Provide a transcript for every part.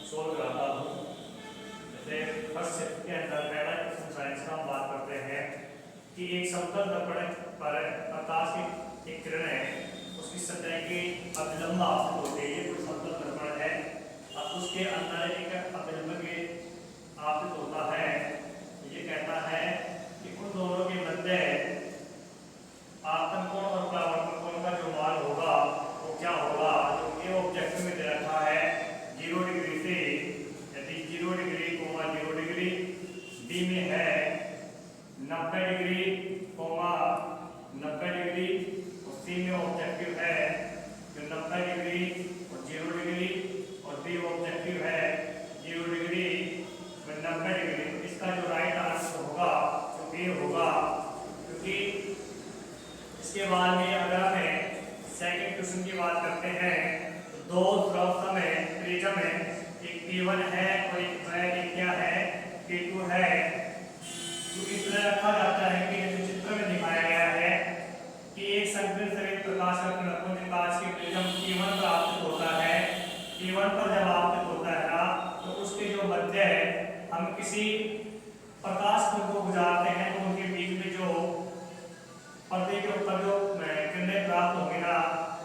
Solve कराता हूँ। जैसे फर्स्ट शिफ्ट के अंदर पहला क्वेश्चन साइंस का हम बात करते हैं कि एक समतल दर्पण पर प्रकाश की एक किरण है, उसकी सतह की अभिलंब आपतित होती है। ये कोई समतल दर्पण है, अब उसके अंदर एक अभिलंब के आपतित होता है। ये कहता है कि उन दोनों के मध्य आपतन कोण और परावर्तन कोण का जो मान होगा वो क्या होगा। जो ए ऑब्जेक्ट में दे रखा है 0 डिग्री से, यदि 0 डिग्री 0 डिग्री, बी में है 90 डिग्री 90 डिग्री, और सी में ऑब्जेक्टिव है जो 90 डिग्री और 0 डिग्री, और बी ऑब्जेक्टिव है 0 डिग्री और 90 डिग्री। तो इसका जो राइट आंसर होगा वो ए होगा। क्योंकि इसके बाद में अगर हमें सेकंड क्वेश्चन की बात करते हैं तो दो ध्रुव में प्रिज्म में एक P1 है और एक क्या है P2 है। तो इस तरह रखा जाता है कि जैसे चित्र में दिखाया गया है कि एक संकीर्ण सफेद प्रकाश का किरण कांच के प्रिज्म P1 पर आपतित होता है। P1 पर जब आपतित होता है ना तो उसके जो मध्य है हम किसी प्रकाश को गुजारते हैं तो उनके बीच में जो पर्दे के ऊपर जो किरणें प्राप्त होंगी ना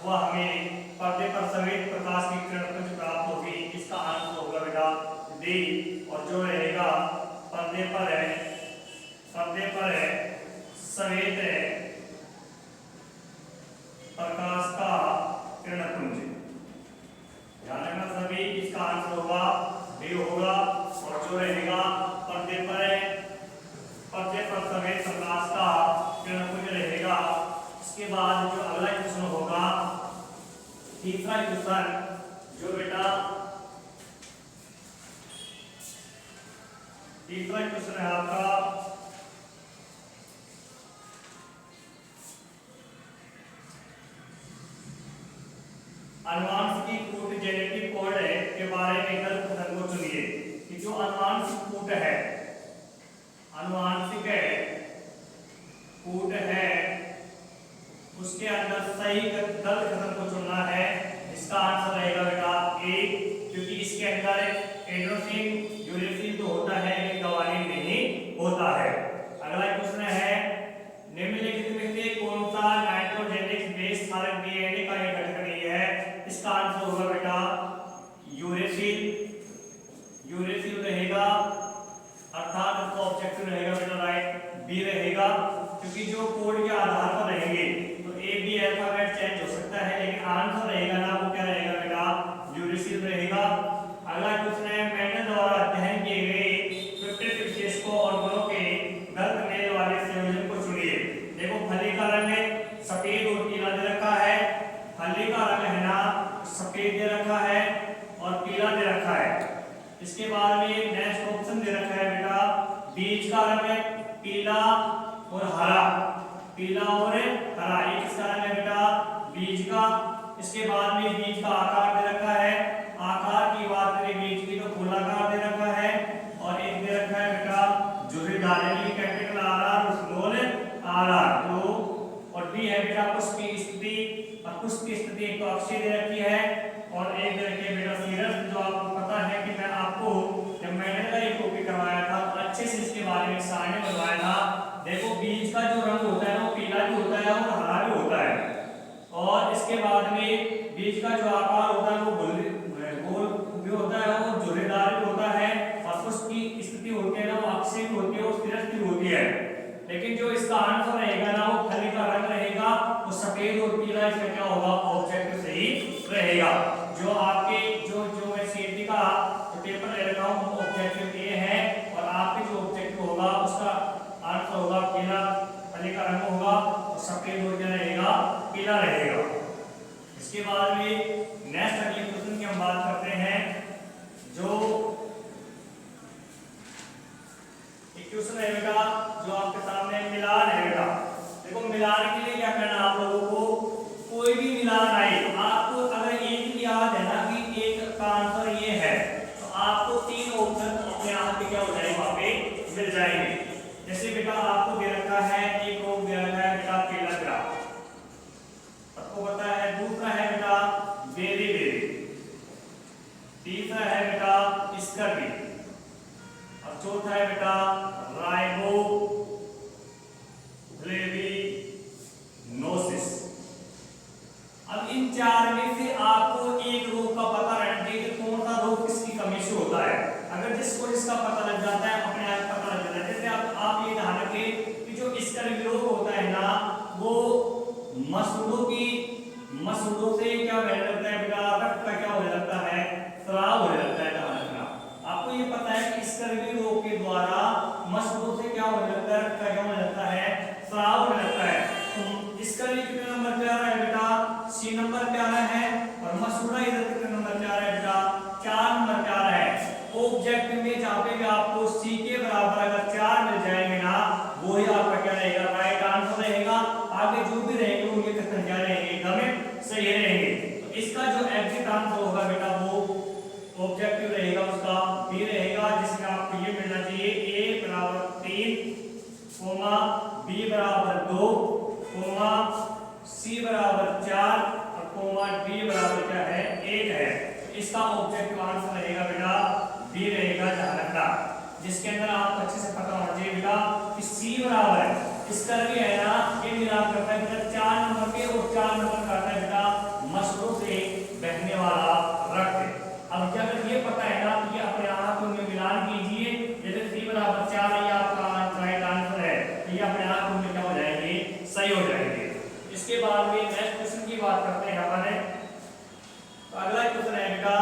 वह हमें पर्दे पर सफेद प्रकाश की किरण प्राप्त होगी। इसका आंसर होगा बेटा डी। और जो रहेगा पर्दे पर है सफेद प्रकाश का किरणपुंज, ध्यान रखना सभी, इसका आंसर होगा डी होगा। और जो रहेगा पर्दे पर सफेद प्रकाश का किरणपुंज रहेगा। इसके बाद जो अगला क्वेश्चन होगा तीसरा क्वेश्चन, जो बेटा तीसरा क्वेश्चन है आपका अनुवांशिक कूट जेनेटिक कोड के बारे में गलत कथन को चुनिए। कि जो अनुवांशिक कूट है उसके अंदर सही गलत कथन को चुनना है। इसका आंसर रहेगा बेटा ए, क्योंकि इसके अंदर एंड्रोसिन यूरेसिल तो होता है लेकिन गवालीन नहीं होता है। अगला क्वेश्चन है निम्नलिखित में से कौन सा नाइट्रोजेनिक बेस क्षारक डीएनए का एक घटक नहीं है। इसका आंसर होगा बेटा यूरेसिल रहेगा, अर्थात इसका ऑब्जेक्टिव रहेगा बेटा राइट बी रहेगा। क्योंकि जो कोड के आधार पर रहेंगे तो ए बी अल्फाबेट चेंज हो सकता है लेकिन आंसर रहेगा ना वो क्या रहेगा बेटा यूरेसिल रहेगा। अगला क्वेश्चन है मेंडल द्वारा अध्ययन किए गए विपरीत विशेषकों और गुणों के गलत मेल वाले संयोजन को चुनिए। देखो फली का रंग सफेद और पीला दे रखा है, फली का रंग है ना सफेद दे रखा है और पीला दे रखा है। इसके बाद में नेक्स्ट ऑप्शन दे रखा है बेटा बीज का रंग पीला और हरा, पीला और हरा, ये किसका रंग है बेटा बीज का। इसके बाद में बीज का आकार दे रखा है, आकार की बात करें बीज की तो गोलाकार दे रखा है। और एक दे रखा है बेटा झुर्रीदार यानी capital R R small R R. तो और बी है बेटा पुष्प की स्थिति, और पुष्प की स्थिति एक तो अक्षीय दे रखी है और एक दे रखी है बेटा सीरस। जो आपको पता है कि मैं आपको जब मैंने का एक कॉपी करवाया था तो अच्छे से इसके बारे में सारणी बनवाया था। देखो बीज का जो रंग होता है वो पीला भी होता है और हरा भी होता है, और इसके बाद में बीज का जो आकार होता है वो गोल भी होता है, वो झुर्रीदार भी होता है, और पुष्प की स्थिति होती है ना वो अक्षीय भी होती है और सीरस भी होती है। लेकिन जो इसका आंसर रहेगा ना वो फली का रंग रहेगा, वो सफेद और पीला, इसका क्या होगा ऑब्जेक्टिव सही रहेगा। जो आपके जो मैं सीएटी का पेपर ले रखा हूँ ऑब्जेक्टिव ए है, और आपके जो ऑब्जेक्टिव होगा उसका आंसर होगा पीला, फली का रंग होगा और सफेद हो क्या रहेगा पीला रहेगा। इसके बाद में नेक्स्ट अगले क्वेश्चन की हम बात करते हैं। जो एक क्वेश्चन है बेटा जो आपके सामने मिलान है बेटा। देखो मिलान के लिए क्या करना आप लोगों को, कोई भी मिलान आए तो आपको अगर एक याद है ना कि एक का आंसर ये है तो आपको तीन ऑप्शन अपने आप पे क्या हो जाएंगे वहां पे मिल जाएंगे। जैसे बेटा आपको दे रखा है एक रोग दे रखा है बेटा पीला ग्राफ, आपको पता है। दूसरा है बेटा बेरी बेरी, तीसरा है बेटा इसका ऑब्जेक्टिव आंसर रहेगा बेटा बी रहेगा, ध्यान रखना। जिसके अंदर आपको अच्छे से पता होना चाहिए बेटा कि सी बराबर है, इसका भी है ना, ये मिलान करता है बेटा 4 नंबर के और 4 नंबर करता है बेटा मशरूम से बहने वाला रक्त। अब जब ये पता है ना तो ये अपने आप में मिलान कीजिए, जैसे सी बराबर 4 है, ये आपका राइट आंसर है, तो ये अपने आप में क्या हो जाएंगे, सही हो जाएंगे। इसके बाद में नेक्स्ट क्वेश्चन की बात करते हैं हमारे। तो अगला क्वेश्चन है बेटा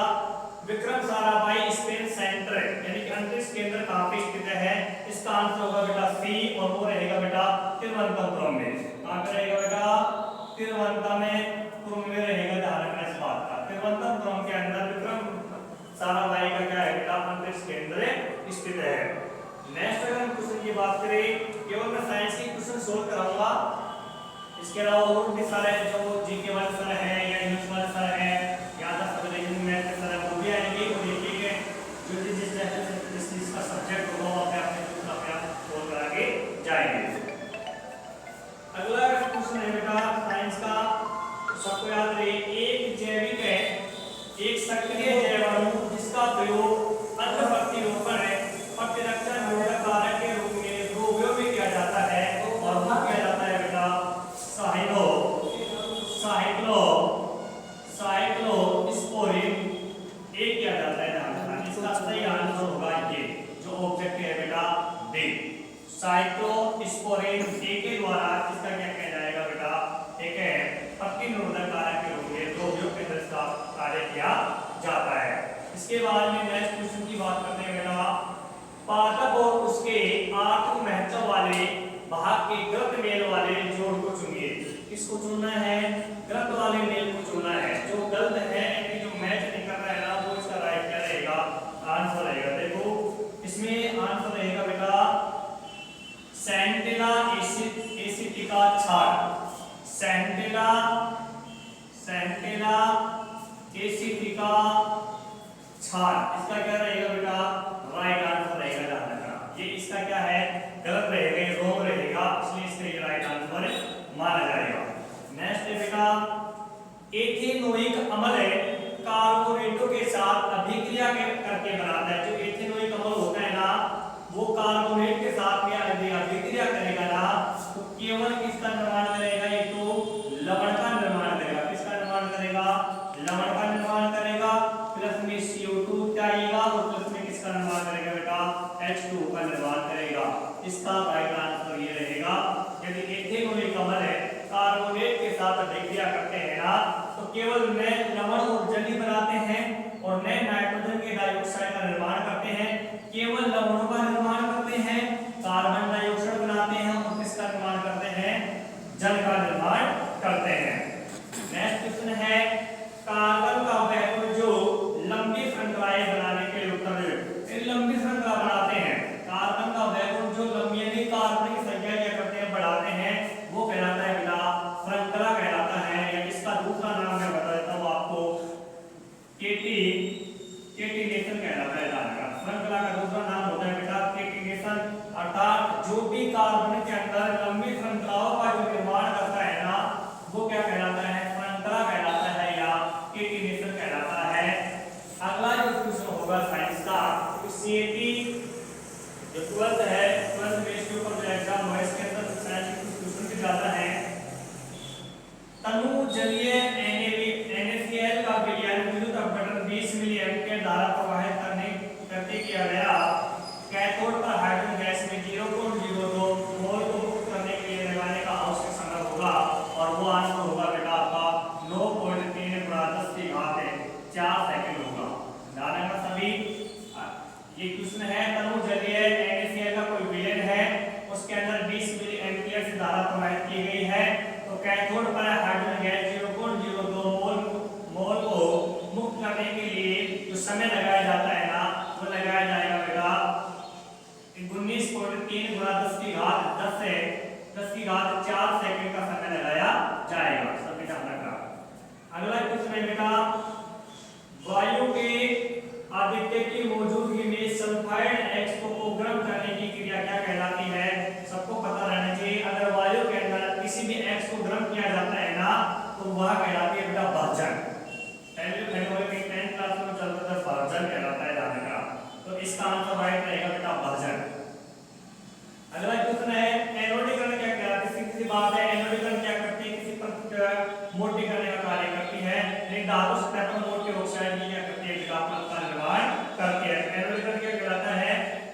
विक्रम साराभाई स्पेस सेंटर यानी कि अंतरिक्ष केंद्र कहां पे स्थित है? इसका आंसर होगा बेटा सी, और वो रहेगा बेटा तिरुवनंतपुरम में। कहां पे रहेगा बेटा? तिरुवनंतपुरम में रहेगा, ध्यान रखना इस बात का। तिरुवनंतपुरम के अंदर विक्रम साराभाई का क्या है बेटा अंतरिक्ष केंद्र स्थित है। नेक्स्ट अगर हम क्वेश्चन की बात करें, केवल मैं साइंस के क्वेश्चन सोल्व कराऊंगा, इसके अलावा और भी सारे जो जीके वाले सर है या इंग्लिश वाले सर है या मैथ के सर वो भी आएंगे, और देखिए जो जिसका सब्जेक्ट होगा वो अपने सोल्व करा के जाएंगे। अगला क्वेश्चन है बेटा साइंस का, सबको याद रहे, एक जैविक है, एक सक्रिय जैव अणु जिसका प्रयोग अन्य प्रतिरोपण प्रतिरक्षण निरोधक कारक के रूप में रोगियों में किया जाता है, और वो किया जाता है बेटा साइक्लोस्पोरिन ए किया जाता है। इसका सही आंसर होगा ये जो ऑब्जेक्ट है बेटा बी, साइक्लोस्पोरिन ए के द्वारा इसका क्या किया जाएगा बेटा, एक है प्रतिनिरोधक कारक के रूप में रोगियों के अंदर इसका कार्य किया जाता है। इसके बाद में नेक्स्ट क्वेश्चन की बात करते हैं बेटा, पादप और उसके आत्म महत्व वाले भाग के ग्रंथ मेल वाले जोड़ को चुनिए। किसको चुनना है? ग्रंथ वाले मेल को चुनना है। जो गलत है यानी जो मैच नहीं कर रहा है ना, वो इसका राइट क्या रहेगा, आंसर रहेगा। देखो इसमें आंसर रहेगा बेटा सेंटिला एसिटिका क्षार, सेंटिला एसिटिका क्षार, इसका क्या रहेगा बेटा, राइट आंसर रहेगा, ध्यान रखना। ये इसका क्या है, गलत रहेगा, ये रॉन्ग रहेगा, इसलिए इसका ये राइट आंसर माना जाएगा। नेक्स्ट है बेटा एथेनोइक अम्ल है कार्बोनेटों के साथ अभिक्रिया करके बनाता है। जो एथेनोइक अम्ल होता है ना, वो कार्बोनेट के साथ में अभिक्रिया करेगा ना, तो केवल किसका निर्माण करेगा, एक तो लवण का निर्माण करेगा। किसका निर्माण करेगा? लवण का निर्माण करेगा, प्लस में CO2 आएगा, और प्लस में किसका निर्माण करेगा बेटा, H2 का निर्माण करेगा। इसका राइट आंसर ये रहेगा। यदि एथेनोइक अम्ल है कार्बोनेट के साथ अभिक्रिया करते हैं ना, तो केवल नए लवण और जली बनाते हैं और नए नाइट्रोजन के डाइऑक्साइड का निर्माण करते हैं, केवल लवणों का निर्माण करते हैं, कार्बन डाइऑक्साइड बनाते हैं, और किसका निर्माण करते हैं, जल का निर्माण करते हैं। नेक्स्ट क्वेश्चन है कार्बन का वैक्यूम जो लंबी श्रृंखलाएं बनाने के लिए लंबी श्रृंखला बनाते हैं, कार्बन का वैक्यूम जो लंबी यानी कार्बन की संख्या क्या करते हैं, बढ़ाते हैं, वो कहलाता है बेटा श्रृंखला कहलाता है। या इसका दूसरा नाम मैं बता देता हूँ आपको, केटिनेशन कहलाता है। श्रृंखला का दूसरा नाम होता है बेटा केटिनेशन, अर्थात जो भी कार्बन के अंदर लंबी श्रृंखलाओं का जो निर्माण करता है ना, वो क्या कहलाता है, श्रृंखला कहलाता है या केटिनेशन कहलाता है। अगला जो क्वेश्चन होगा साइंस का, CAT जो 12th है, 12th बेस के ऊपर जो एग्जाम हुआ इसके अंदर साइंस के क्वेश्चन भी ज्यादा है। तनु जलीय NaCl का विलयन विद्युत अपघटन 20 मिली एम्पीयर धारा प्रवाहित करते किया गया। कैथोड पर हाइड्रोजन गैस में 0.02 मोल को मुक्त करने के लिए लगाने का आवश्यक समय होगा, और वो आंसर होगा बेटा आपका 9.3 × 10⁴ सेकंड होगा। ध्यान रखना सभी। ये क्वेश्चन है तनु जलीय NaCl का कोई विलयन है, उसके अंदर 20 मिली एम्पीयर से धारा प्रवाहित की गई है, तो कैथोड पर हाइड्रोजन गैस 0.02 मोल को मुक्त करने के लिए जो समय लगाया जाता है ना, वो लगाया जाएगा बेटा 19.3 × 10⁴ सेकंड का समय लगाया जाएगा। सभी ध्यान रखना। अगला क्वेश्चन है बेटा वायु के आदित्य की मौजूदगी में सल्फाइड X को गर्म करने की क्रिया क्या कहलाती है? सबको पता रहना चाहिए। अगर वायु के अंदर किसी भी X को गर्म किया जाता है ना, तो वह कहलाती है बेटा भाजन। पहले जो कि 10th क्लास में चलता था वर्जन कहलाता है जाने का, तो इसका आंसर राइट रहेगा बेटा वर्जन। अगला क्वेश्चन है एनोडीकरण क्या कहलाता है? सीधी सी बात है, एनोडीकरण क्या करती है? किसी पर मोटी करने का कार्य करती है। एक धातु सतह पर मोटे ऑक्साइड की क्या करती है? विकासक का निर्माण करती है। एनोडीकरण क्या कहलाता है?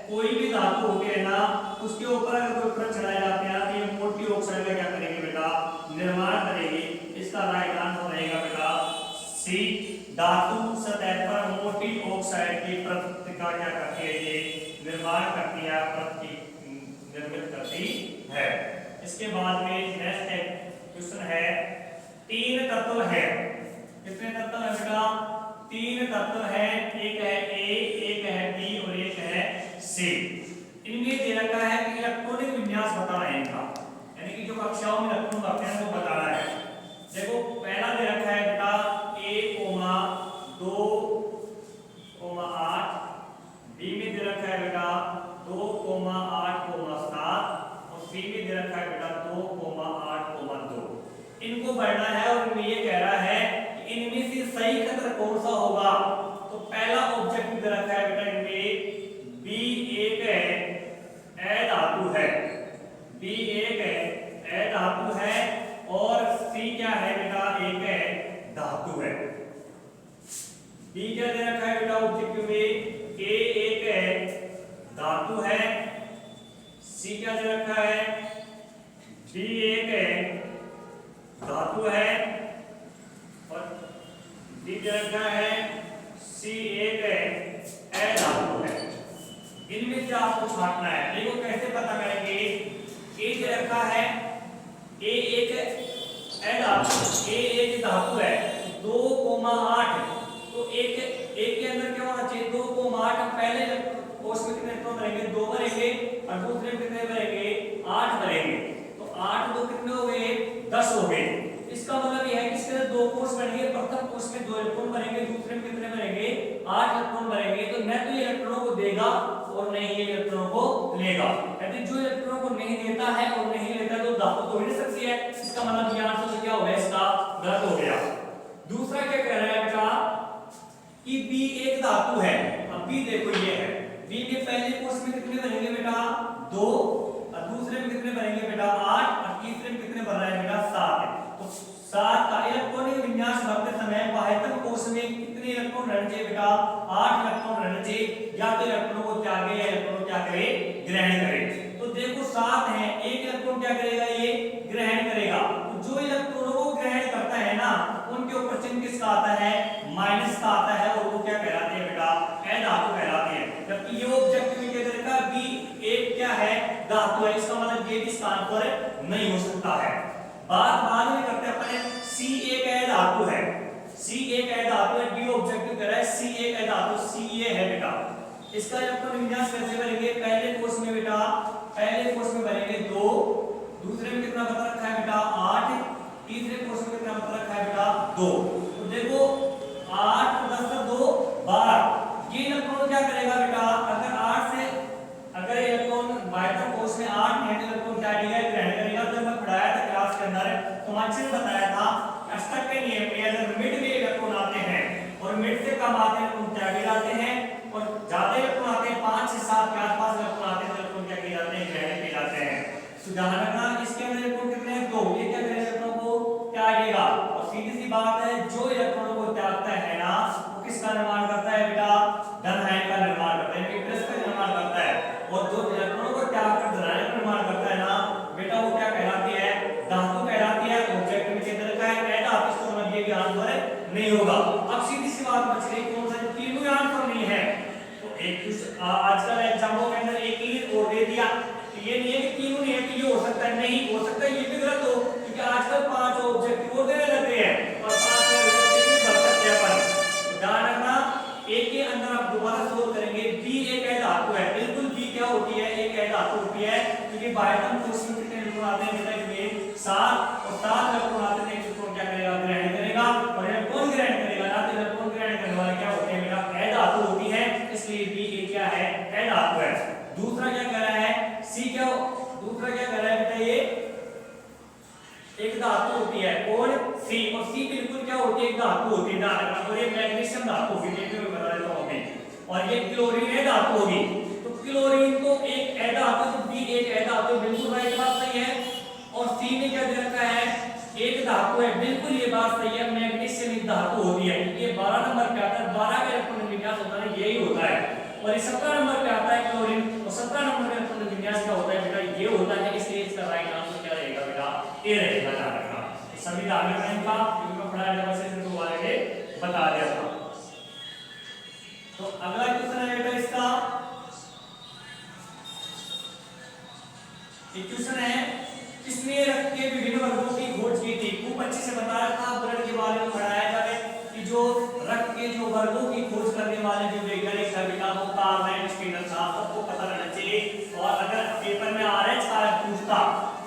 कोई भी धातु होती है ना, उसके ऊपर अगर कोई परत चढ़ाई जाती है तो ये मोटी ऑक्साइड का क्या करेगी बेटा? निर्माण करेगी। इसका राइट आंसर रहेगा बेटा सी, धातु सतह पर मोटी ऑक्साइड की परत का क्या करती है? ये निर्माण करती है, परत की निर्मित करती है। इसके बाद में नेक्स्ट क्वेश्चन है, तीन तत्व है। कितने तत्व है बेटा? तीन तत्व है, एक है ए, एक है बी और एक है सी। इनमें दे रखा है कि इलेक्ट्रॉनिक विन्यास बताना है इनका, यानी कि जो कक्षाओं में इलेक्ट्रॉन रखते हैं वो बताना है। देखो पहला दे रखा है बेटा A, 2, 8, बी में दे रखा है बेटा 2, 8, 7 और सी में दे रखा है बेटा 2, 8, 2। इनको बढ़ना है और इनमें ये कह रहा है कि इनमें से सही खतर कौन सा होगा। तो पहला ऑब्जेक्ट दे रखा है बेटा इनमें बी एक है धातु है, बी एक है धातु है और सी क्या है बेटा? एक है धातु है। बी क्या दे रखा है बेटा ऑब्जेक्टिव में? ए एक है धातु है, सी क्या दे रखा है? बी एक है धातु है और डी दे रखा है सी एक है धातु है। इनमें से आपको छांटना है। देखो कैसे पता करेंगे? ए दे रखा है ए एक धातु, ए एक धातु है 2, 8, तो एक के अंदर क्या होना चाहिए? 2, 8। पहले कोष में कितने इलेक्ट्रॉन भरेंगे? 2 भरेंगे और दूसरे में कितने भरेंगे? 8 भरेंगे। तो 8 2 कितने हो गए? 10 हो गए। इसका मतलब यह है कि इसके अंदर 2 कोष बनेंगे, प्रथम कोष में 2 इलेक्ट्रॉन भरेंगे, दूसरे में कितने भरेंगे? 8 इलेक्ट्रॉन भरेंगे। तो न तो ये इलेक्ट्रॉनों को देगा और नहीं ये इलेक्ट्रॉनों को लेगा। यदि जो इलेक्ट्रॉनों को नहीं देता है और नहीं लेता तो धातु तो हो नहीं सकती है। इसका मतलब ये आंसर क्या हो गया? इसका गलत हो गया। दूसरा क्या कह रहा है बेटा कि बी एक धातु है। अब बी देखो ये है, बी के पहले कोष में कितने बनेंगे बेटा? 2 और दूसरे में कितने बनेंगे बेटा? 8 और तीसरे में कितने बन रहा है बेटा? 7। तो 7 का इलेक्ट्रॉनिक विन्यास भरते समय बाह्यतम कोष में कितने इलेक्ट्रॉन रहने चाहिए बेटा? 8 इलेक्ट्रॉन रहने चाहिए। या तो इलेक्ट्रॉनों को त्यागे या इलेक्ट्रॉन क्या करे? ग्रहण करे। तो देखो 7 है, एक इलेक्ट्रॉन क्या करेगा? ये ग्रहण करेगा। तो जो इलेक्ट्रॉनों को ग्रहण करता है ना, उनके ऊपर चिन्ह किसका आता है? माइनस का आता है और वो क्या कहलाते हैं बेटा? धातु कहलाती है। जबकि ये ऑब्जेक्ट में क्या करेगा? बी एक क्या है? धातु है। इसका मतलब ये भी इसका आंसर नहीं हो सकता है। बात बाद में करते हैं अपने। सी एक है धातु है, सी एक है धातु है, डी ऑब्जेक्टिव कह रहा है सी एक है धातु, सी ये है बेटा। इसका इलेक्ट्रॉन विन्यास कैसे बनेंगे? पहले कोष में बेटा, पहले कोष में बनेंगे 2, दूसरे में कितना बता रखा है बेटा? 8, तीसरे कोष में कितना बता रखा है बेटा? 2। तो देखो 8 + 10 = 2 12। ये इलेक्ट्रॉन क्या करेगा बेटा? अगर 8 से अगर इलेक्ट्रॉन बाह्यतम कोष में 8 है तो इलेक्ट्रॉन क्या करेगा? ग्रहण करेगा। जब मैं पढ़ाया था क्लास के अंदर तो अच्छे से बताया था अष्टक के नियम में अगर मिड में इलेक्ट्रॉन आते हैं और मिड से कम आते हैं तो त्यागे जाते हैं, और ज्यादा इलेक्ट्रॉन आते हैं 5 से 7 के आसपास इलेक्ट्रॉन आते हैं तो इलेक्ट्रॉन क्या किए जाते हैं? ग्रहण किए जाते हैं। तो ध्यान रखना इसके अंदर इलेक्ट्रॉन कितने हैं? 2। ये क्या करेगा? इलेक्ट्रॉन को त्यागेगा। और सीधी सी बात है, जो इलेक्ट्रॉनों को त्यागता है ना वो किसका निर्माण करता है बेटा? धन आयन का निर्माण करता है, प्लस का निर्माण करता है। और जो इलेक्ट्रॉनों को त्याग कर धन आयन का निर्माण करता है ना बेटा, वो क्या कहलाती है? धातु कहलाती है। ऑब्जेक्ट में किधर का है? धातु। इसका मतलब ये भी आंसर नहीं होगा। अब सीधी सी बात बच गई, कौन सा? तीनों ही आंसर नहीं है। तो एक आजकल एग्जामों के अंदर एक ही और दे दिया, तो ये नहीं है कि तीनों नहीं है, तो ये हो सकता है, नहीं हो सकता है, ये भी गलत हो, क्योंकि आजकल 5 ऑब्जेक्टिव और देने लगते हैं और 5 ऑब्जेक्टिव भी भर सकते हैं अपन। ध्यान रखना, एक के अंदर आप दोबारा सोल्व करेंगे। बी एक है धातु है, बिल्कुल बी क्या होती है? एक है धातु होती है, क्योंकि बाह्यतम कोष में कितने इलेक्ट्रॉन आते हैं बेटा? इसमें 7 और 7 इलेक्ट्रॉन आते हैं। इलेक्ट्रॉन क्या करेगा? ग्रहण करेगा। और इलेक्ट्रॉन ग्रहण करेगा ना, तो इलेक्ट्रॉन ग्रहण करने वाले क्या होते हैं बेटा? धातु होती है। इसलिए बी एक क्या है? धातु है। दूसरा क्या कह रहा है? सी क्या? दूसरा क्या कह रहा है बेटा? ये एक धातु होती है और सी बिल्कुल क्या होती है, एक धातु होती है ध्यान रखना, और ये मैग्नीशियम धातु होगी, देखने में बता देता हूं अभी, और ये क्लोरीन है धातु होगी। तो क्लोरीन तो एक ऐसा धातु, तो बी एक ऐसा धातु, बिल्कुल राइट बात सही है। और सी में क्या दे रखा है, एक धातु है, बिल्कुल ये बात सही है, मैग्नीशियम एक धातु होती है। ये 12 नंबर पे आता है, 12 का इलेक्ट्रॉन विन्यास होता है यही होता है। और ये 17 नंबर पे आता है क्लोरीन, और 17 नंबर का इलेक्ट्रॉन विन्यास क्या होता है बेटा, ये होता है। इसलिए इसका राइट आंसर क्या रहेगा बेटा, ए रहेगा। ध्यान रखना सभी ध्यान रखना इनका, क्योंकि मैं पढ़ाया जब से शुरू वाले बता दिया था। तो अगला क्वेश्चन है बेटा इसका, क्वेश्चन है किसने रक्त के विभिन्न वर्गों की खोज की थी। खूब अच्छे से बताया था, ब्लड के बारे में पढ़ाया जाए कि जो रक्त के जो वर्गों की खोज करने वाले जो वैज्ञानिक था बेटा वो कार्ल लैंड स्टीनर था, सबको पता रहना चाहिए। और अगर पेपर में आरएच कारक पूछता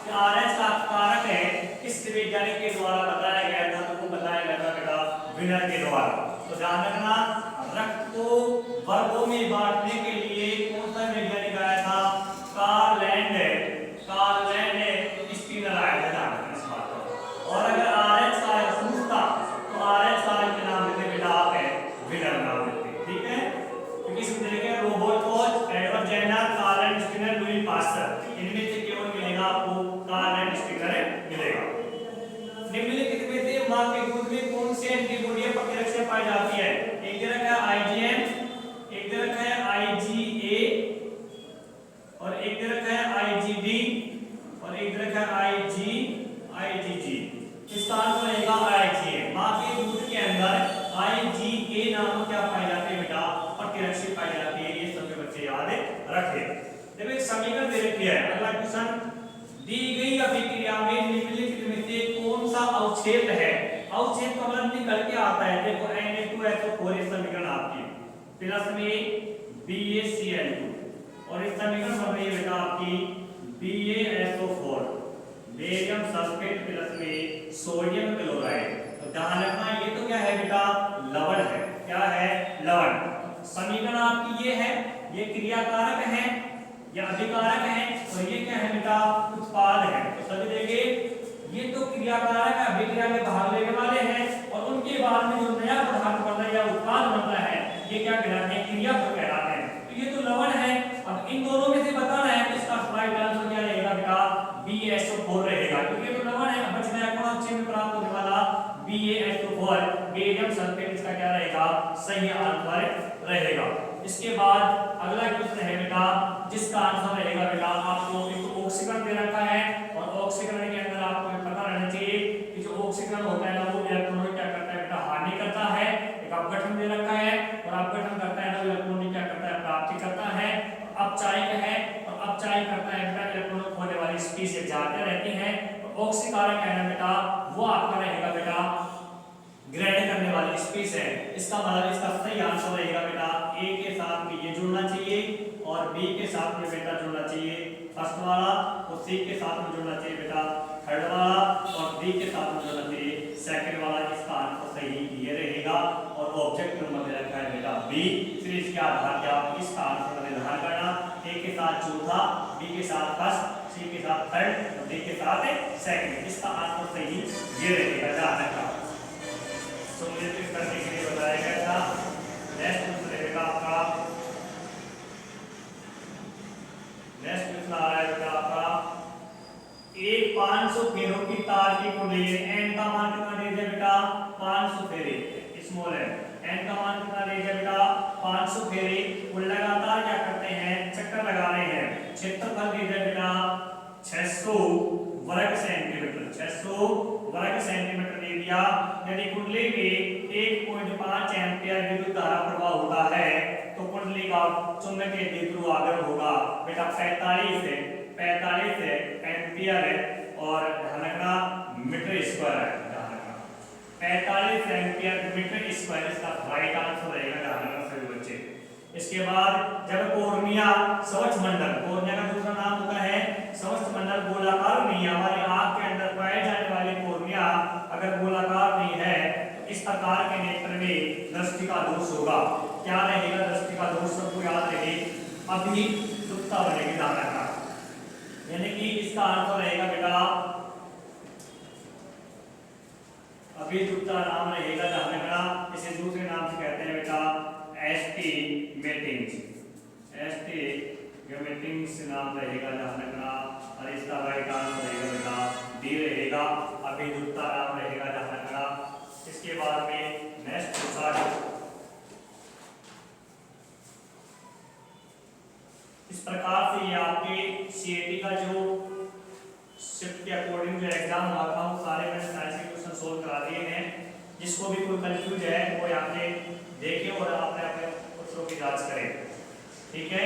कि आरएच का कारक है किस वैज्ञानिक के द्वारा बताया गया था, तो वो बताया गया था बेटा विनर के द्वारा। तो ध्यान रखना, रक्त को वर्गों में बांटने के लिए कौन सा वैज्ञानिक आया था, कार्ल लैंड स्टीनर आया था। ध्यान रखना इस बात को। और अगर आरएच कारक पूछता तो आरएच कारक के नाम देते बेटा आप है विनर नाम देते, ठीक है। क्योंकि इसमें देखेंगे Robert Koch, Edward Jenner, Karl Landsteiner, Louis Pasteur, इनमें से केवल मिलेगा आपको कार्ल लैंड स्टीनर मिलेगा। निम्नलिखित में से मां के दूध में कौन सी एंटीबॉडी प्रतिरक्षा पाई जाती है। एक दे रखा है आईजीएम, एक दे रखा है आईजीए, और एक दे रखा है आईजीडी, और एक दे रखा है आईजीजी। इसका आंसर रहेगा आईजीए। मां के दूध के अंदर आईजीए नाम क्या पाई जाती है बेटा, प्रतिरक्षा पाई जाती है। ये सभी बच्चे याद रखें। देखो एक समीकरण दे रखी है। अगला क्वेश्चन, दी गई अभिक्रिया में निम्नलिखित में से कौन सा अवक्षेप है। अवक्षेप का मतलब निकल के आता है, देखो Na2SO4 इस समीकरण आपकी, प्लस में BaCl2, और इस समीकरण बन रही है बेटा आपकी BaSO4, बेरियम सल्फेट प्लस में सोडियम क्लोराइड। तो ध्यान रखना ये तो क्या है बेटा, लवण है। क्या है, लवण। समीकरण आपकी ये है, ये क्रियाकारक है, ये अभिकारक है, और ये क्या है बेटा, उत्पाद है। तो सभी देखिए ये तो क्रियाकारक है, अभिक्रिया में भाग लेने वाले हैं, और उनके बाद में जो नया पदार्थ बन रहा है या उत्पाद बन रहा है ये क्या कहलाते हैं, क्रियापद कहलाते हैं। तो ये तो लवण है। अब इन दोनों में से बताना है तो इसका राइट आंसर क्या रहेगा बेटा, BaSO4 रहेगा, क्योंकि ये तो लवण है। अब बच गया कौन अवक्षेप में प्राप्त होने वाला, BaSO4, बेरियम सल्फेट, इसका क्या रहेगा, सही आंसर रहेगा। इसके बाद अगला क्वेश्चन है बेटा, जिसका आंसर रहेगा बेटा आपको एक ऑक्सीकरण दे रखा है, और ऑक्सीकरण के अंदर आपको पता रहना चाहिए कि जो ऑक्सीकरण होता है ना वो इलेक्ट्रॉन क्या करता है बेटा, हानि करता है। एक अपघटन दे रखा है, और अपघटन करता है ना इलेक्ट्रॉन क्या करता है, प्राप्ति करता है। अपचायक है, और अपचायक करता है बेटा इलेक्ट्रॉन खोने वाली स्पीशीज जाते रहती हैं। ऑक्सीकारक है ना बेटा वो आपका रहेगा बेटा ग्रहण करने वाली स्पीस है। इसका मतलब इसका सही आंसर रहेगा बेटा ए के साथ में ये जुड़ना चाहिए, और बी के साथ में बेटा जुड़ना चाहिए फर्स्ट वाला, और सी के साथ में जुड़ना चाहिए बेटा थर्ड वाला, और डी के साथ में जुड़ना चाहिए सेकंड वाला। इसका आंसर सही ये रहेगा। और ऑब्जेक्ट नंबर दे रखा है बेटा बी, फिर इसके आधार पर आप इसका आंसर का निर्धारण करना। ए के साथ चौथा, बी के साथ फर्स्ट, सी के साथ थर्ड, और डी के साथ सेकंड। इसका आंसर सही ये रहेगा। ध्यान रखना, सुनिश्चित करने के लिए बताया गया था। नेक्स्ट क्वेश्चन रहेगा आपका, नेक्स्ट क्वेश्चन आ रहा है बेटा आपका, एक 500 फेरों की तार की कुंडली, एन का मान कितना दे दिया बेटा, 500 फेरे, स्मॉल है। एन का मान कितना दे दिया बेटा, 500 फेरे। वो लगातार क्या करते हैं, चक्कर लगा रहे हैं। क्षेत्रफल दे दिया बेटा 600 वर्ग सेंटीमीटर, 600 वर्ग सेंटीमीटर दे दिया। यदि कुंडली में 1.5 एम्पियर विद्युत धारा प्रवाह होता है तो कुंडली का चुंबकीय द्विध्रुव आग्रह होगा बेटा 45 एम्पियर है, और ध्यान रखना मीटर स्क्वायर है। ध्यान रखना 45 एम्पियर मीटर स्क्वायर इसका राइट आंसर रहेगा। ध्यान रखना सभी बच्चे। इसके बाद जब कोर्निया स्वच्छ मंडल, कोर्निया का दूसरा नाम होता है स्वच्छ मंडल, गोलाकार नहीं है। हमारी आंख के अंदर पाए जाने वाली कोर्निया अगर गोलाकार नहीं है तो इस प्रकार के नेत्र में दृष्टि का दोष होगा। क्या रहेगा दृष्टि का दोष, सबको याद रहे, अभिलुप्तता बनेगी। ध्यान रखना, यानी कि इसका आंसर रहेगा बेटा अभियुक्ता नाम रहेगा जहां इसे दूसरे नाम से कहते हैं बेटा एस्टिमेटिंग्स नाम रहेगा जहां और इसका राइट आंसर रहेगा बेटा डी रहेगा, अभियुक्ता नाम रहेगा जहां। इसके बाद में नेक्स्ट पूछा है इस प्रकार से ये आपके सीएटी का जो शिफ्ट के अकॉर्डिंग जो एग्जाम हुआ था वो सारे मैंने साइंस के क्वेश्चन सोल्व करा दिए हैं। जिसको भी कोई कंफ्यूज है वो यहाँ पे देखे और अपने अपने उत्तरों की जांच करें, ठीक है।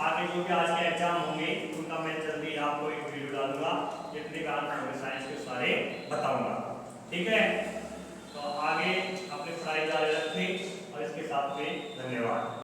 आगे जो भी आज के एग्जाम होंगे उनका मैं जल्दी आपको एक वीडियो डालूंगा जितने भी आंसर होंगे साइंस के सारे बताऊंगा, ठीक है।